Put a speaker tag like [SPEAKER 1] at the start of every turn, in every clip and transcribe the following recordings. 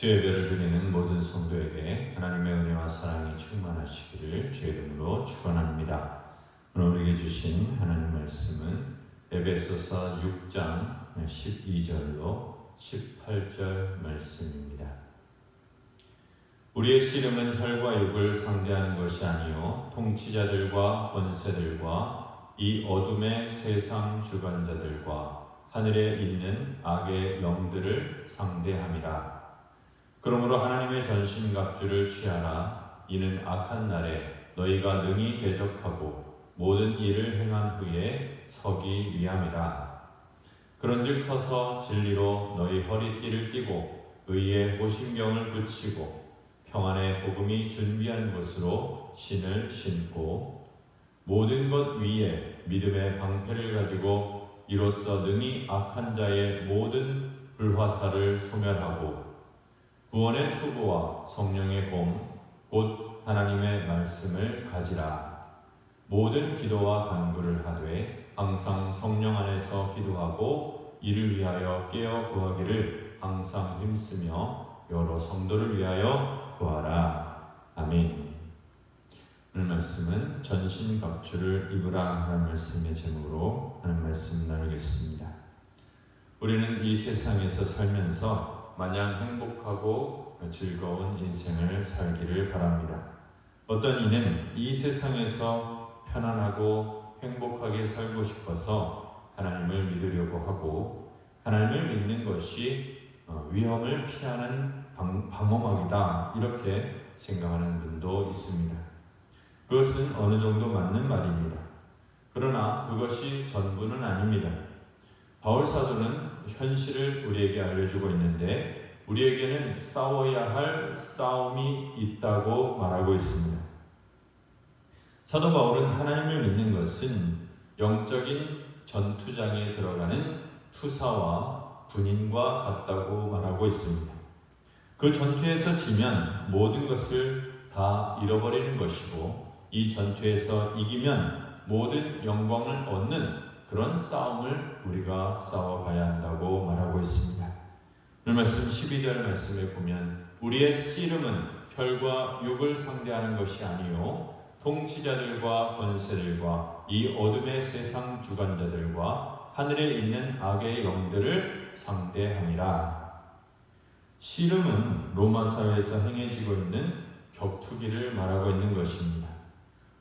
[SPEAKER 1] 주의 예배를 드리는 모든 성도에게 하나님의 은혜와 사랑이 충만하시기를 주의 이름으로 축원합니다. 오늘 우리에게 주신 하나님 말씀은 에베소서 6장 12절로 18절 말씀입니다. 우리의 씨름은 혈과 육을 상대하는 것이 아니요 통치자들과 권세들과 이 어둠의 세상 주관자들과 하늘에 있는 악의 영들을 상대함이라. 그러므로 하나님의 전신갑주를 취하라. 이는 악한 날에 너희가 능히 대적하고 모든 일을 행한 후에 서기 위함이라. 그런즉 서서 진리로 너희 허리띠를 띠고 의의 호심경을 붙이고 평안의 복음이 준비한 것으로 신을 신고 모든 것 위에 믿음의 방패를 가지고 이로써 능히 악한 자의 모든 불화살을 소멸하고 구원의 투구와 성령의 검, 곧 하나님의 말씀을 가지라. 모든 기도와 간구를 하되 항상 성령 안에서 기도하고 이를 위하여 깨어 구하기를 항상 힘쓰며 여러 성도를 위하여 구하라. 아멘. 오늘 말씀은 전신갑주를 입으라 하는 말씀의 제목으로 하는 말씀 나누겠습니다. 우리는 이 세상에서 살면서 마냥 행복하고 즐거운 인생을 살기를 바랍니다. 어떤 이는 이 세상에서 편안하고 행복하게 살고 싶어서 하나님을 믿으려고 하고 하나님을 믿는 것이 위험을 피하는 방어막이다 이렇게 생각하는 분도 있습니다. 그것은 어느 정도 맞는 말입니다. 그러나 그것이 전부는 아닙니다. 바울 사도는 현실을 우리에게 알려주고 있는데 우리에게는 싸워야 할 싸움이 있다고 말하고 있습니다. 사도 바울은 하나님을 믿는 것은 영적인 전투장에 들어가는 투사와 군인과 같다고 말하고 있습니다. 그 전투에서 지면 모든 것을 다 잃어버리는 것이고 이 전투에서 이기면 모든 영광을 얻는 그런 싸움을 우리가 싸워가야 한다고 말하고 있습니다. 오늘 말씀 12절 말씀에 보면 우리의 씨름은 혈과 육을 상대하는 것이 아니요 통치자들과 권세들과 이 어둠의 세상 주관자들과 하늘에 있는 악의 영들을 상대함이라. 씨름은 로마 사회에서 행해지고 있는 격투기를 말하고 있는 것입니다.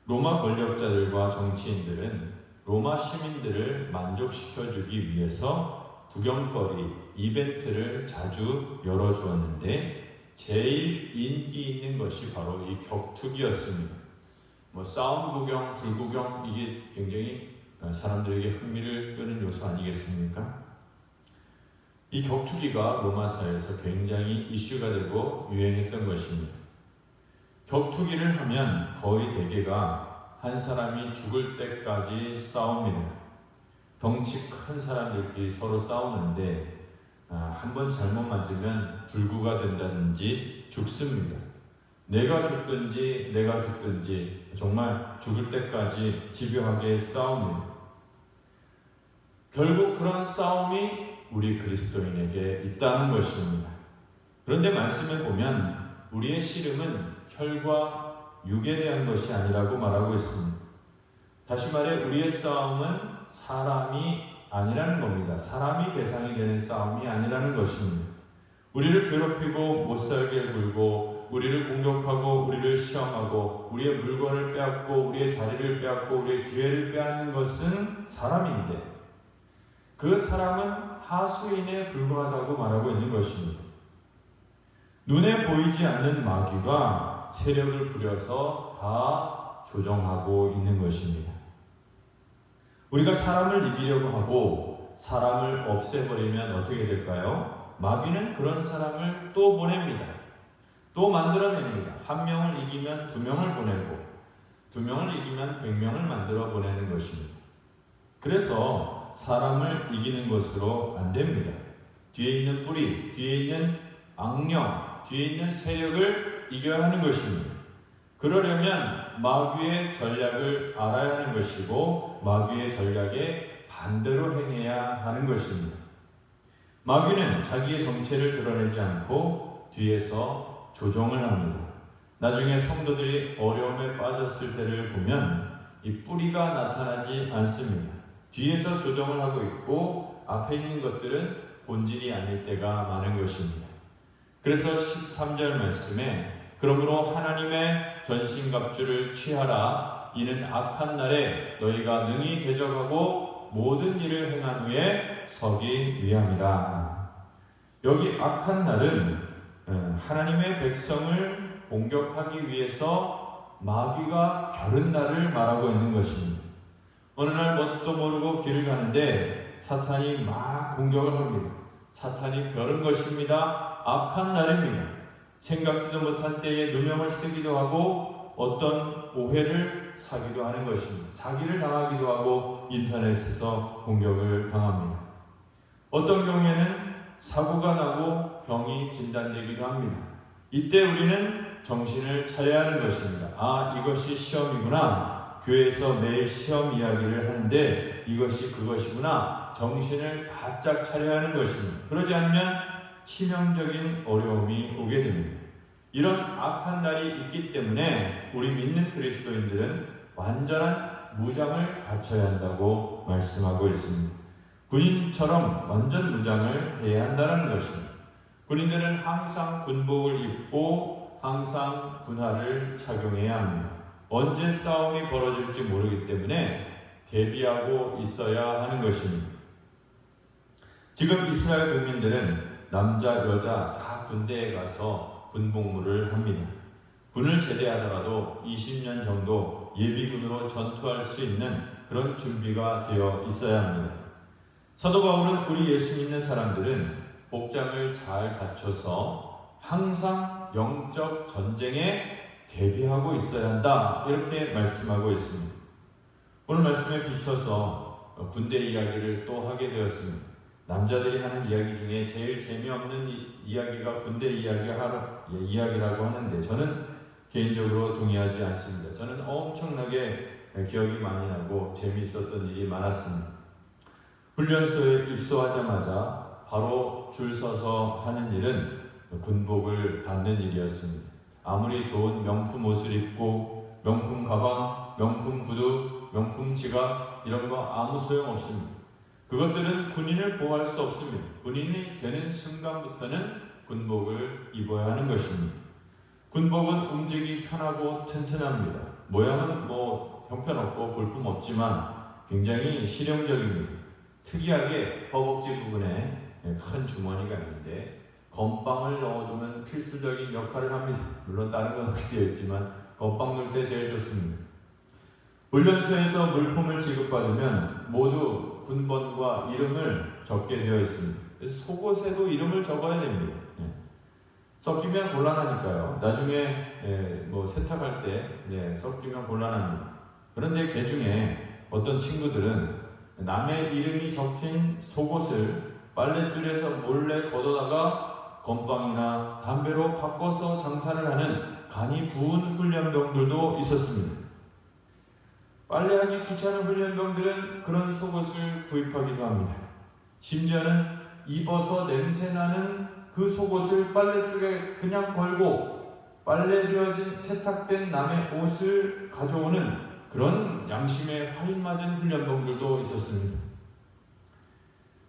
[SPEAKER 1] 로마 권력자들과 정치인들은 로마 시민들을 만족시켜주기 위해서 구경거리, 이벤트를 자주 열어주었는데 제일 인기 있는 것이 바로 이 격투기였습니다. 싸움 구경, 불구경 이게 굉장히 사람들에게 흥미를 끄는 요소 아니겠습니까? 이 격투기가 로마 사회에서 굉장히 이슈가 되고 유행했던 것입니다. 격투기를 하면 거의 대개가 한 사람이 죽을 때까지 싸웁니다. 덩치 큰 사람들끼리 서로 싸우는데 한 번 잘못 맞으면 불구가 된다든지 죽습니다. 내가 죽든지 정말 죽을 때까지 집요하게 싸웁니다. 결국 그런 싸움이 우리 그리스도인에게 있다는 것입니다. 그런데 말씀에 보면 우리의 씨름은 혈과 육에 대한 것이 아니라고 말하고 있습니다. 다시 말해 우리의 싸움은 사람이 아니라는 겁니다. 사람이 대상이 되는 싸움이 아니라는 것입니다. 우리를 괴롭히고 못살게 굴고 우리를 공격하고 우리를 시험하고 우리의 물건을 빼앗고 우리의 자리를 빼앗고 우리의 기회를 빼앗는 것은 사람인데 그 사람은 하수인에 불과하다고 말하고 있는 것입니다. 눈에 보이지 않는 마귀가 세력을 부려서 다 조정하고 있는 것입니다. 우리가 사람을 이기려고 하고 사람을 없애버리면 어떻게 될까요? 마귀는 그런 사람을 또 보냅니다. 또 만들어냅니다. 한 명을 이기면 두 명을 보내고 두 명을 이기면 100명을 만들어 보내는 것입니다. 그래서 사람을 이기는 것으로 안 됩니다. 뒤에 있는 뿌리, 뒤에 있는 악령, 뒤에 있는 세력을 이겨야 하는 것입니다. 그러려면 마귀의 전략을 알아야 하는 것이고 마귀의 전략에 반대로 행해야 하는 것입니다. 마귀는 자기의 정체를 드러내지 않고 뒤에서 조정을 합니다. 나중에 성도들이 어려움에 빠졌을 때를 보면 이 뿌리가 나타나지 않습니다. 뒤에서 조정을 하고 있고 앞에 있는 것들은 본질이 아닐 때가 많은 것입니다. 그래서 13절 말씀에 그러므로 하나님의 전신갑주를 취하라. 이는 악한 날에 너희가 능히 대적하고 모든 일을 행한 후에 서기 위함이라. 여기 악한 날은 하나님의 백성을 공격하기 위해서 마귀가 겨른 날을 말하고 있는 것입니다. 어느 날 뭣도 모르고 길을 가는데 사탄이 막 공격을 합니다. 사탄이 벼른 것입니다. 악한 날입니다. 생각지도 못한 때에 누명을 쓰기도 하고 어떤 오해를 사기도 하는 것입니다. 사기를 당하기도 하고 인터넷에서 공격을 당합니다. 어떤 경우에는 사고가 나고 병이 진단되기도 합니다. 이때 우리는 정신을 차려야 하는 것입니다. 아, 이것이 시험이구나. 교회에서 매일 시험 이야기를 하는데 이것이 그것이구나. 정신을 바짝 차려야 하는 것입니다. 그러지 않으면 치명적인 어려움이 오게 됩니다. 이런 악한 날이 있기 때문에 우리 믿는 그리스도인들은 완전한 무장을 갖춰야 한다고 말씀하고 있습니다. 군인처럼 완전 무장을 해야 한다는 것입니다. 군인들은 항상 군복을 입고 항상 군화를 착용해야 합니다. 언제 싸움이 벌어질지 모르기 때문에 대비하고 있어야 하는 것입니다. 지금 이스라엘 국민들은 남자, 여자 다 군대에 가서 군복무를 합니다. 군을 제대하더라도 20년 정도 예비군으로 전투할 수 있는 그런 준비가 되어 있어야 합니다. 사도 바울은 우리 예수 믿는 사람들은 복장을 잘 갖춰서 항상 영적 전쟁에 대비하고 있어야 한다. 이렇게 말씀하고 있습니다. 오늘 말씀에 비춰서 군대 이야기를 또 하게 되었습니다. 남자들이 하는 이야기 중에 제일 재미없는 이야기가 군대 이야기라고 하는데 저는 개인적으로 동의하지 않습니다. 저는 엄청나게 기억이 많이 나고 재미있었던 일이 많았습니다. 훈련소에 입소하자마자 바로 줄 서서 하는 일은 군복을 받는 일이었습니다. 아무리 좋은 명품 옷을 입고 명품 가방, 명품 구두, 명품 지갑 이런 거 아무 소용 없습니다. 그것들은 군인을 보호할 수 없습니다. 군인이 되는 순간부터는 군복을 입어야 하는 것입니다. 군복은 움직이기 편하고 튼튼합니다. 모양은 형편없고 볼품없지만 굉장히 실용적입니다. 특이하게 허벅지 부분에 큰 주머니가 있는데 건빵을 넣어두면 필수적인 역할을 합니다. 물론 다른 건 어떻게 되어 있지만 건빵 넣을 때 제일 좋습니다. 훈련소에서 물품을 지급받으면 모두 군번과 이름을 적게 되어 있습니다. 그래서 속옷에도 이름을 적어야 됩니다. 섞이면 곤란하니까요. 나중에 세탁할 때 섞이면 곤란합니다. 그런데 그 중에 어떤 친구들은 남의 이름이 적힌 속옷을 빨랫줄에서 몰래 걷어다가 건빵이나 담배로 바꿔서 장사를 하는 간이 부은 훈련병들도 있었습니다. 빨래하기 귀찮은 훈련병들은 그런 속옷을 구입하기도 합니다. 심지어는 입어서 냄새나는 그 속옷을 빨랫줄에 그냥 걸고 빨래되어진 세탁된 남의 옷을 가져오는 그런 양심에 화인 맞은 훈련병들도 있었습니다.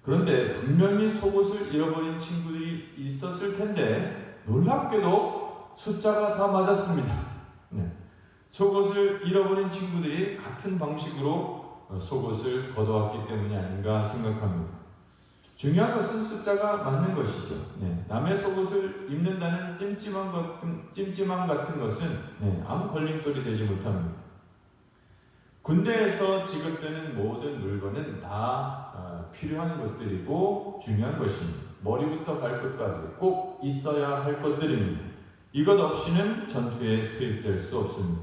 [SPEAKER 1] 그런데 분명히 속옷을 잃어버린 친구들이 있었을 텐데 놀랍게도 숫자가 다 맞았습니다. 속옷을 잃어버린 친구들이 같은 방식으로 속옷을 걷어왔기 때문이 아닌가 생각합니다. 중요한 것은 숫자가 맞는 것이죠. 남의 속옷을 입는다는 찜찜함 같은 것은 아무 걸림돌이 되지 못합니다. 군대에서 지급되는 모든 물건은 다 필요한 것들이고 중요한 것입니다. 머리부터 발끝까지 꼭 있어야 할 것들입니다. 이것 없이는 전투에 투입될 수 없습니다.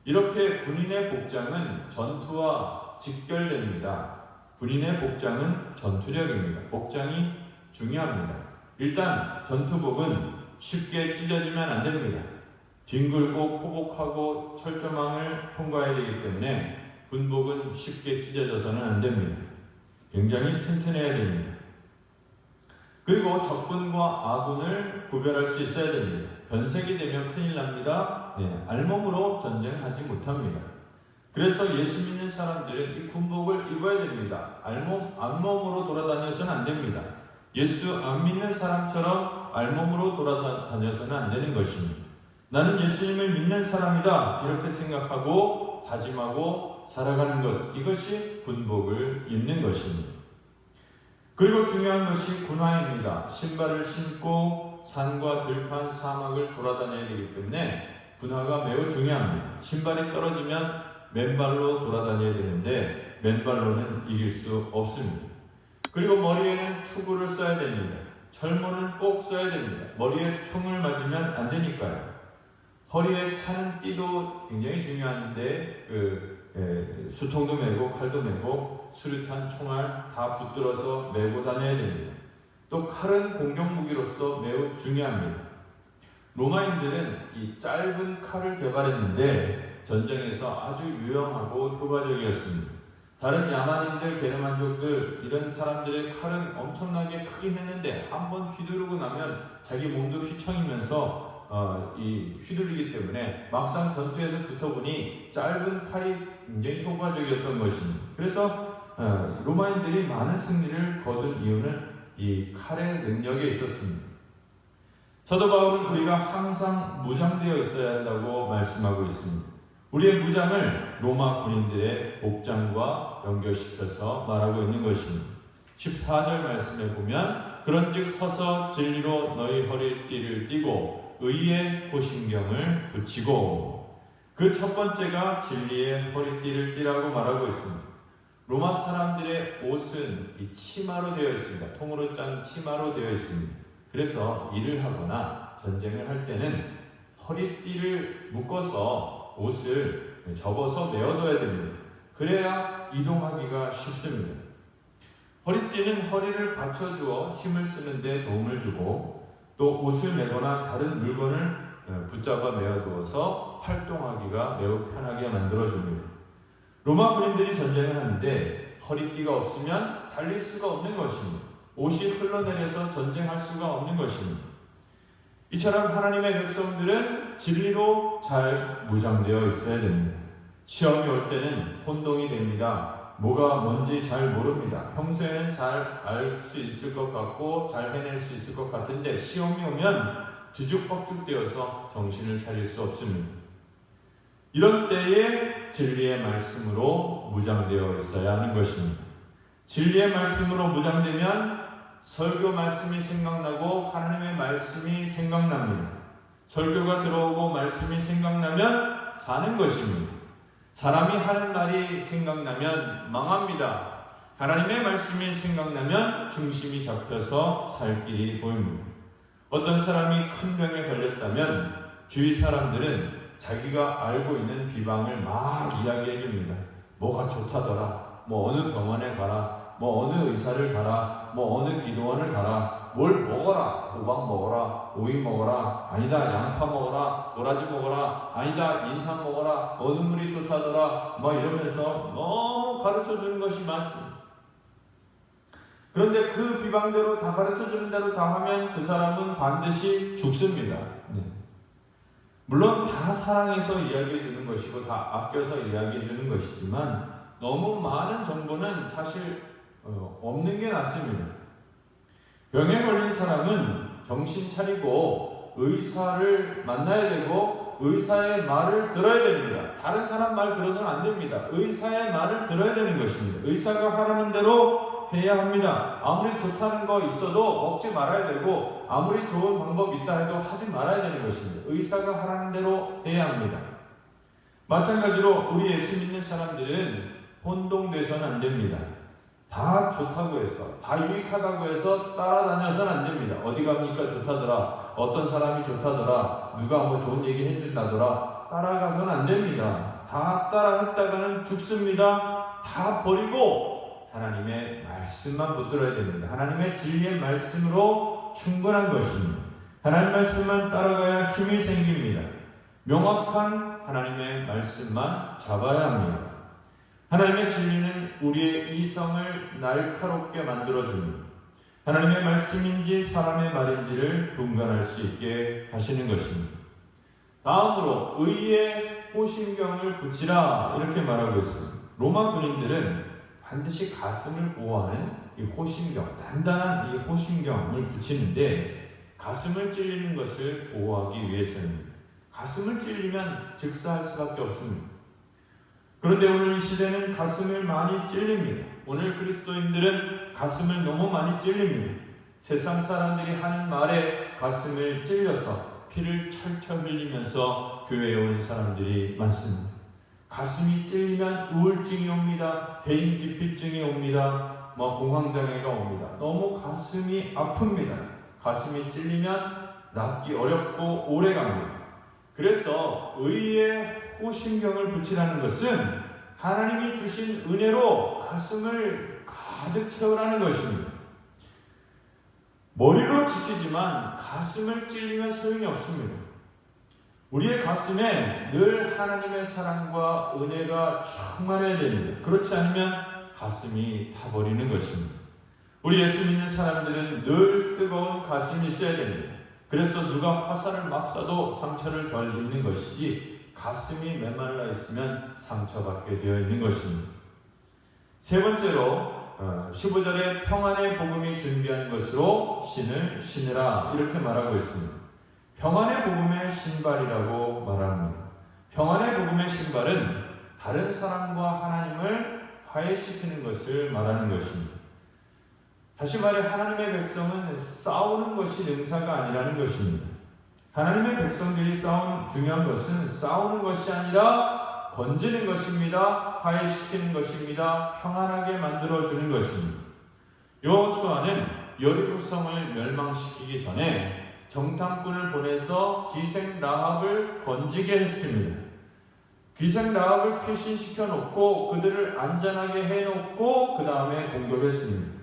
[SPEAKER 1] 이렇게 군인의 복장은 전투와 직결됩니다. 군인의 복장은 전투력입니다. 복장이 중요합니다. 일단 전투복은 쉽게 찢어지면 안 됩니다. 뒹굴고 포복하고 철조망을 통과해야 되기 때문에 군복은 쉽게 찢어져서는 안 됩니다. 굉장히 튼튼해야 됩니다. 그리고 적군과 아군을 구별할 수 있어야 됩니다. 변색이 되면 큰일 납니다. 알몸으로 전쟁하지 못합니다. 그래서 예수 믿는 사람들은 이 군복을 입어야 됩니다. 알몸으로 돌아다녀서는 안 됩니다. 예수 안 믿는 사람처럼 알몸으로 돌아다녀서는 안 되는 것입니다. 나는 예수님을 믿는 사람이다 이렇게 생각하고 다짐하고 살아가는 것, 이것이 군복을 입는 것입니다. 그리고 중요한 것이 군화입니다. 신발을 신고 산과 들판, 사막을 돌아다녀야 되기 때문에 군화가 매우 중요합니다. 신발이 떨어지면 맨발로 돌아다녀야 되는데 맨발로는 이길 수 없습니다. 그리고 머리에는 투구를 써야 됩니다. 철모는 꼭 써야 됩니다. 머리에 총을 맞으면 안 되니까요. 허리에 차는 띠도 굉장히 중요한데 수통도 메고 칼도 메고 수류탄, 총알 다 붙들어서 메고 다녀야 됩니다. 또 칼은 공격무기로서 매우 중요합니다. 로마인들은 이 짧은 칼을 개발했는데 전쟁에서 아주 유용하고 효과적이었습니다. 다른 야만인들, 게르만족들 이런 사람들의 칼은 엄청나게 크긴 했는데 한번 휘두르고 나면 자기 몸도 휘청이면서 휘둘리기 때문에 막상 전투에서 붙어보니 짧은 칼이 굉장히 효과적이었던 것입니다. 그래서 로마인들이 많은 승리를 거둔 이유는 이 칼의 능력에 있었습니다. 사도 바울은 우리가 항상 무장되어 있어야 한다고 말씀하고 있습니다. 우리의 무장을 로마 군인들의 복장과 연결시켜서 말하고 있는 것입니다. 14절 말씀에 보면 그런즉 서서 진리로 너희 허리띠를 띠고 의의 호신경을 붙이고, 그 첫 번째가 진리의 허리띠를 띠라고 말하고 있습니다. 로마 사람들의 옷은 이 치마로 되어 있습니다. 통으로 짠 치마로 되어 있습니다. 그래서 일을 하거나 전쟁을 할 때는 허리띠를 묶어서 옷을 접어서 메어둬야 됩니다. 그래야 이동하기가 쉽습니다. 허리띠는 허리를 받쳐주어 힘을 쓰는 데 도움을 주고 또 옷을 메거나 다른 물건을 붙잡아 메어두어서 활동하기가 매우 편하게 만들어줍니다. 로마 군인들이 전쟁을 하는데 허리띠가 없으면 달릴 수가 없는 것입니다. 옷이 흘러내려서 전쟁할 수가 없는 것입니다. 이처럼 하나님의 백성들은 진리로 잘 무장되어 있어야 됩니다. 시험이 올 때는 혼동이 됩니다. 뭐가 뭔지 잘 모릅니다. 평소에는 잘 알 수 있을 것 같고 잘 해낼 수 있을 것 같은데 시험이 오면 뒤죽박죽 되어서 정신을 차릴 수 없습니다. 이런 때에 진리의 말씀으로 무장되어 있어야 하는 것입니다. 진리의 말씀으로 무장되면 설교 말씀이 생각나고 하나님의 말씀이 생각납니다. 설교가 들어오고 말씀이 생각나면 사는 것입니다. 사람이 하는 말이 생각나면 망합니다. 하나님의 말씀이 생각나면 중심이 잡혀서 살 길이 보입니다. 어떤 사람이 큰 병에 걸렸다면 주위 사람들은 자기가 알고 있는 비방을 막 이야기해 줍니다. 뭐가 좋다더라, 뭐 어느 병원에 가라, 뭐 어느 의사를 가라, 뭐 어느 기도원을 가라, 뭘 먹어라, 호박 먹어라, 오이 먹어라, 아니다 양파 먹어라, 도라지 먹어라, 아니다 인삼 먹어라, 어느 물이 좋다더라, 뭐 이러면서 너무 가르쳐주는 것이 많습니다. 그런데 그 비방대로 다 가르쳐주는 대로 다 하면 그 사람은 반드시 죽습니다. 물론 다 사랑해서 이야기해 주는 것이고 다 아껴서 이야기해 주는 것이지만 너무 많은 정보는 사실 없는 게 낫습니다. 병에 걸린 사람은 정신 차리고 의사를 만나야 되고 의사의 말을 들어야 됩니다. 다른 사람 말 들어서는 안 됩니다. 의사의 말을 들어야 되는 것입니다. 의사가 하라는 대로 해야 합니다. 아무리 좋다는 거 있어도 먹지 말아야 되고 아무리 좋은 방법이 있다 해도 하지 말아야 되는 것입니다. 의사가 하라는 대로 해야 합니다. 마찬가지로 우리 예수 믿는 사람들은 혼동돼서는 안 됩니다. 다 좋다고 해서 다 유익하다고 해서 따라다녀서는 안 됩니다. 어디 갑니까 좋다더라, 어떤 사람이 좋다더라, 누가 뭐 좋은 얘기 해준다더라 따라가서는 안 됩니다. 다 따라했다가는 죽습니다. 다 버리고 하나님의 말씀만 붙들어야 됩니다. 하나님의 진리의 말씀으로 충분한 것입니다. 하나님 말씀만 따라가야 힘이 생깁니다. 명확한 하나님의 말씀만 잡아야 합니다. 하나님의 진리는 우리의 이성을 날카롭게 만들어줍니다. 하나님의 말씀인지 사람의 말인지를 분간할 수 있게 하시는 것입니다. 다음으로 의의 호심경을 붙이라 이렇게 말하고 있습니다. 로마 군인들은 반드시 가슴을 보호하는 이 호심경, 단단한 이 호심경을 붙이는데 가슴을 찔리는 것을 보호하기 위해서입니다. 가슴을 찔리면 즉사할 수밖에 없습니다. 그런데 오늘 이 시대는 가슴을 많이 찔립니다. 오늘 그리스도인들은 가슴을 너무 많이 찔립니다. 세상 사람들이 하는 말에 가슴을 찔려서 피를 철철 흘리면서 교회에 오는 사람들이 많습니다. 가슴이 찔리면 우울증이 옵니다. 대인기피증이 옵니다. 공황장애가 옵니다. 너무 가슴이 아픕니다. 가슴이 찔리면 낫기 어렵고 오래갑니다. 그래서 의의 호심경을 붙이라는 것은 하나님이 주신 은혜로 가슴을 가득 채우라는 것입니다. 머리로 지키지만 가슴을 찔리면 소용이 없습니다. 우리의 가슴에 늘 하나님의 사랑과 은혜가 충만해야 됩니다. 그렇지 않으면 가슴이 타버리는 것입니다. 우리 예수 믿는 사람들은 늘 뜨거운 가슴이 있어야 됩니다. 그래서 누가 화살을 막 쏴도 상처를 덜 입는 것이지 가슴이 메말라 있으면 상처받게 되어 있는 것입니다. 세 번째로 15절에 평안의 복음이 준비한 것으로 신을 신으라 이렇게 말하고 있습니다. 평안의 복음의 신발이라고 말합니다. 평안의 복음의 신발은 다른 사람과 하나님을 화해시키는 것을 말하는 것입니다. 다시 말해 하나님의 백성은 싸우는 것이 능사가 아니라는 것입니다. 하나님의 백성들이 중요한 것은 싸우는 것이 아니라 건지는 것입니다. 화해시키는 것입니다. 평안하게 만들어주는 것입니다. 여호수아는 여리고성을 멸망시키기 전에 정탐꾼을 보내서 기생 라합을 건지게 했습니다. 기생 라합을 피신시켜 놓고 그들을 안전하게 해놓고 그 다음에 공격했습니다.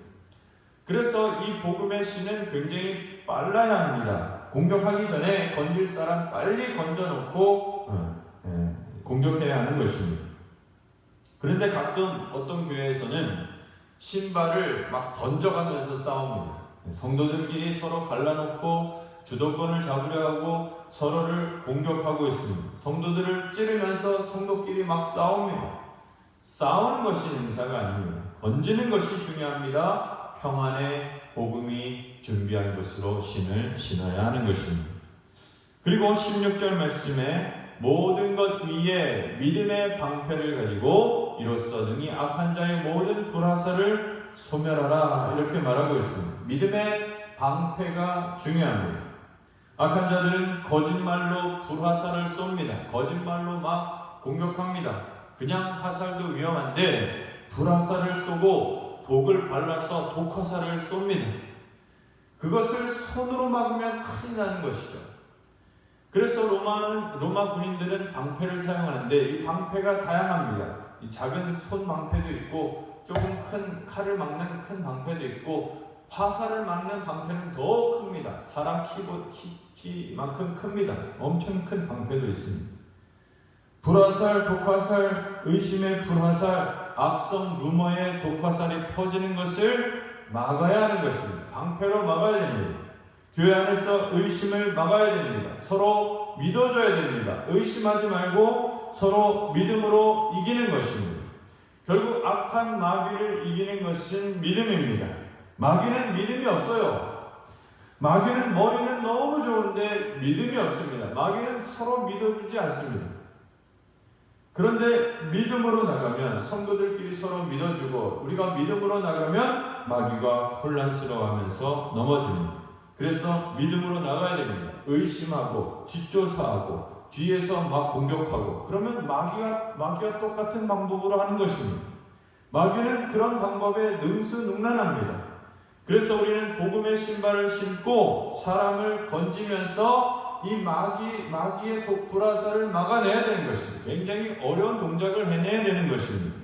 [SPEAKER 1] 그래서 이 복음의 신은 굉장히 빨라야 합니다. 공격하기 전에 건질 사람 빨리 건져놓고 공격해야 하는 것입니다. 그런데 가끔 어떤 교회에서는 신발을 막 던져가면서 싸웁니다. 성도들끼리 서로 갈라놓고 주도권을 잡으려 하고 서로를 공격하고 있습니다. 성도들을 찌르면서 성도끼리 막 싸웁니다. 싸우는 것이 능사가 아닙니다. 건지는 것이 중요합니다. 평안의 복음이 준비한 것으로 신을 신어야 하는 것입니다. 그리고 16절 말씀에 모든 것 위에 믿음의 방패를 가지고 이로써 능히 악한 자의 모든 불화살을 소멸하라 이렇게 말하고 있습니다. 믿음의 방패가 중요합니다. 악한 자들은 거짓말로 불화살을 쏩니다. 거짓말로 막 공격합니다. 그냥 화살도 위험한데 불화살을 쏘고 독을 발라서 독화살을 쏩니다. 그것을 손으로 막으면 큰일 나는 것이죠. 그래서 로마 군인들은 방패를 사용하는데 이 방패가 다양합니다. 이 작은 손 방패도 있고 조금 큰 칼을 막는 큰 방패도 있고 화살을 막는 방패는 더 큽니다. 사람 키만큼 큽니다. 엄청 큰 방패도 있습니다. 불화살, 독화살, 의심의 불화살, 악성 루머의 독화살이 퍼지는 것을 막아야 하는 것입니다. 방패로 막아야 됩니다. 교회 안에서 의심을 막아야 됩니다. 서로 믿어줘야 됩니다. 의심하지 말고 서로 믿음으로 이기는 것입니다. 결국 악한 마귀를 이기는 것은 믿음입니다. 마귀는 믿음이 없어요. 마귀는 머리는 너무 좋은데 믿음이 없습니다. 마귀는 서로 믿어주지 않습니다. 그런데 믿음으로 나가면 성도들끼리 서로 믿어주고 우리가 믿음으로 나가면 마귀가 혼란스러워하면서 넘어집니다. 그래서 믿음으로 나가야 됩니다. 의심하고 뒷조사하고 뒤에서 막 공격하고 그러면 마귀가 똑같은 방법으로 하는 것입니다. 마귀는 그런 방법에 능수능란합니다. 그래서 우리는 복음의 신발을 신고 사람을 건지면서 이 마귀의 불화살을 막아내야 되는 것입니다. 굉장히 어려운 동작을 해내야 되는 것입니다.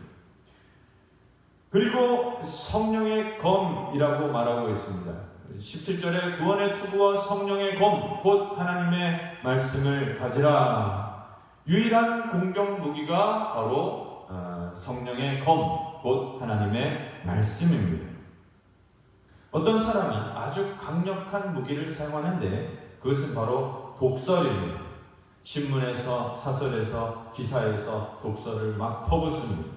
[SPEAKER 1] 그리고 성령의 검이라고 말하고 있습니다. 17절에 구원의 투구와 성령의 검, 곧 하나님의 말씀을 가지라. 유일한 공격 무기가 바로 성령의 검, 곧 하나님의 말씀입니다. 어떤 사람이 아주 강력한 무기를 사용하는데 그것은 바로 독설입니다. 신문에서, 사설에서, 기사에서 독설을 막 퍼붓습니다.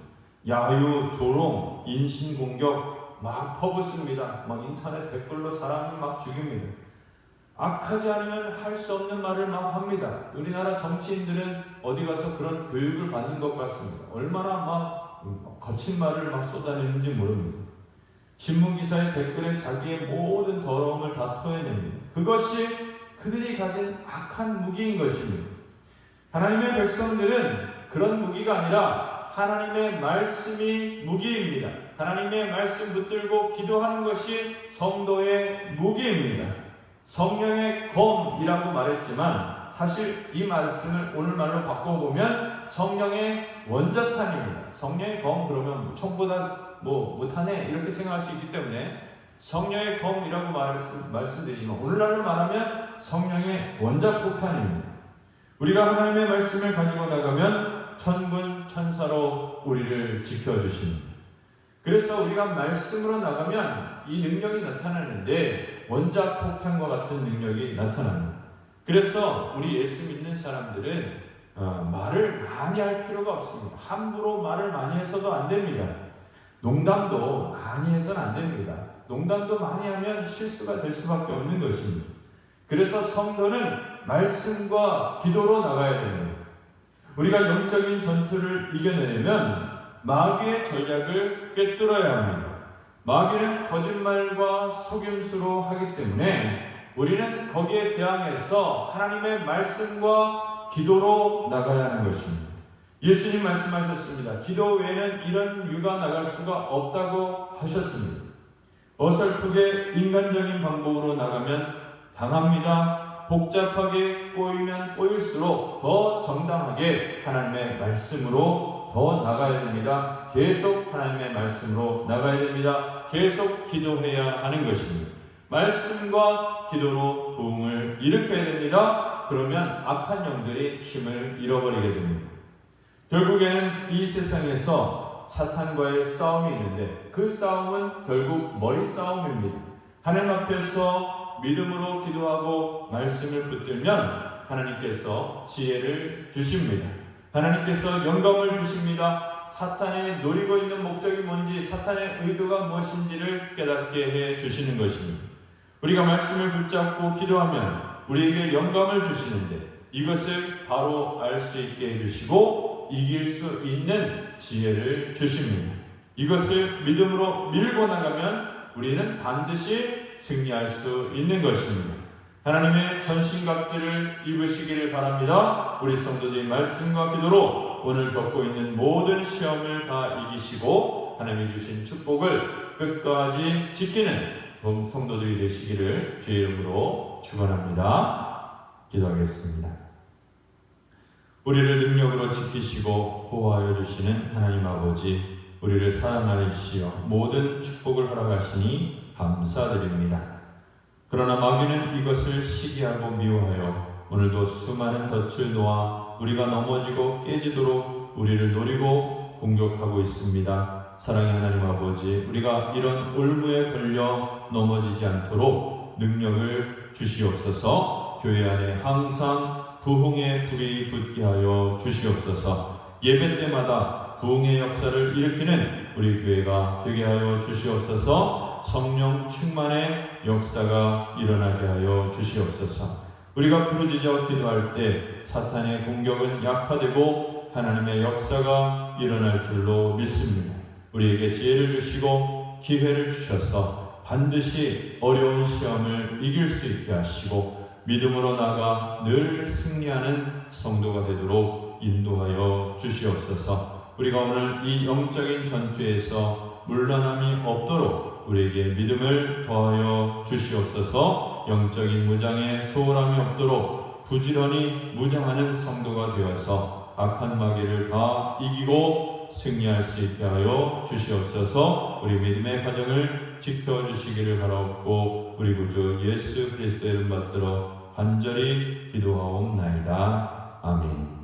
[SPEAKER 1] 야유, 조롱, 인신공격 막 퍼붓습니다. 막 인터넷 댓글로 사람을 막 죽입니다. 악하지 않으면 할 수 없는 말을 막 합니다. 우리나라 정치인들은 어디 가서 그런 교육을 받는 것 같습니다. 얼마나 막 거친 말을 막 쏟아내는지 모릅니다. 신문기사의 댓글에 자기의 모든 더러움을 다 토해냅니다. 그것이 그들이 가진 악한 무기인 것입니다. 하나님의 백성들은 그런 무기가 아니라 하나님의 말씀이 무기입니다. 하나님의 말씀 붙들고 기도하는 것이 성도의 무기입니다. 성령의 검이라고 말했지만 사실 이 말씀을 오늘말로 바꿔보면 성령의 원자탄입니다. 성령의 검 그러면 총보다 못하네 이렇게 생각할 수 있기 때문에 성령의 검이라고 말씀드리지만 오늘날로 말하면 성령의 원자폭탄입니다. 우리가 하나님의 말씀을 가지고 나가면 천군 천사로 우리를 지켜주십니다. 그래서 우리가 말씀으로 나가면 이 능력이 나타나는데 원자폭탄과 같은 능력이 나타납니다. 그래서 우리 예수 믿는 사람들은 말을 많이 할 필요가 없습니다. 함부로 말을 많이 해서도 안 됩니다. 농담도 많이 해서는 안 됩니다. 농담도 많이 하면 실수가 될 수밖에 없는 것입니다. 그래서 성도는 말씀과 기도로 나가야 됩니다. 우리가 영적인 전투를 이겨내려면 마귀의 전략을 꿰뚫어야 합니다. 마귀는 거짓말과 속임수로 하기 때문에 우리는 거기에 대항해서 하나님의 말씀과 기도로 나가야 하는 것입니다. 예수님 말씀하셨습니다. 기도 외에는 이런 유가 나갈 수가 없다고 하셨습니다. 어설프게 인간적인 방법으로 나가면 당합니다. 복잡하게 꼬이면 꼬일수록 더 정당하게 하나님의 말씀으로 더 나가야 됩니다. 계속 하나님의 말씀으로 나가야 됩니다. 계속 기도해야 하는 것입니다. 말씀과 기도로 부흥을 일으켜야 됩니다. 그러면 악한 영들이 힘을 잃어버리게 됩니다. 결국에는 이 세상에서 사탄과의 싸움이 있는데 그 싸움은 결국 머리 싸움입니다. 하나님 앞에서 믿음으로 기도하고 말씀을 붙들면 하나님께서 지혜를 주십니다. 하나님께서 영감을 주십니다. 사탄이 노리고 있는 목적이 뭔지, 사탄의 의도가 무엇인지를 깨닫게 해 주시는 것입니다. 우리가 말씀을 붙잡고 기도하면 우리에게 영감을 주시는데 이것을 바로 알 수 있게 해주시고 이길 수 있는 지혜를 주십니다. 이것을 믿음으로 밀고 나가면 우리는 반드시 승리할 수 있는 것입니다. 하나님의 전신갑주를 입으시기를 바랍니다. 우리 성도들의 말씀과 기도로 오늘 겪고 있는 모든 시험을 다 이기시고 하나님이 주신 축복을 끝까지 지키는 성도들이 되시기를 주의 이름으로 축원합니다. 기도하겠습니다. 우리를 능력으로 지키시고 보호하여 주시는 하나님 아버지, 우리를 사랑하시어 모든 축복을 허락하시니 감사드립니다. 그러나 마귀는 이것을 시기하고 미워하여 오늘도 수많은 덫을 놓아 우리가 넘어지고 깨지도록 우리를 노리고 공격하고 있습니다. 사랑의 하나님 아버지, 우리가 이런 올무에 걸려 넘어지지 않도록 능력을 주시옵소서. 교회 안에 항상 부흥의 불이 붙게 하여 주시옵소서. 예배 때마다 부흥의 역사를 일으키는 우리 교회가 되게 하여 주시옵소서. 성령 충만의 역사가 일어나게 하여 주시옵소서. 우리가 부르짖어 기도할 때 사탄의 공격은 약화되고 하나님의 역사가 일어날 줄로 믿습니다. 우리에게 지혜를 주시고 기회를 주셔서 반드시 어려운 시험을 이길 수 있게 하시고 믿음으로 나가 늘 승리하는 성도가 되도록 인도하여 주시옵소서. 우리가 오늘 이 영적인 전투에서 물러남이 없도록 우리에게 믿음을 더하여 주시옵소서. 영적인 무장에 소홀함이 없도록 부지런히 무장하는 성도가 되어서 악한 마귀를 다 이기고 승리할 수 있게 하여 주시옵소서. 우리 믿음의 가정을 지켜주시기를 바라옵고 우리 구주 예수 그리스도의 이름 받들어 간절히 기도하옵나이다. 아멘.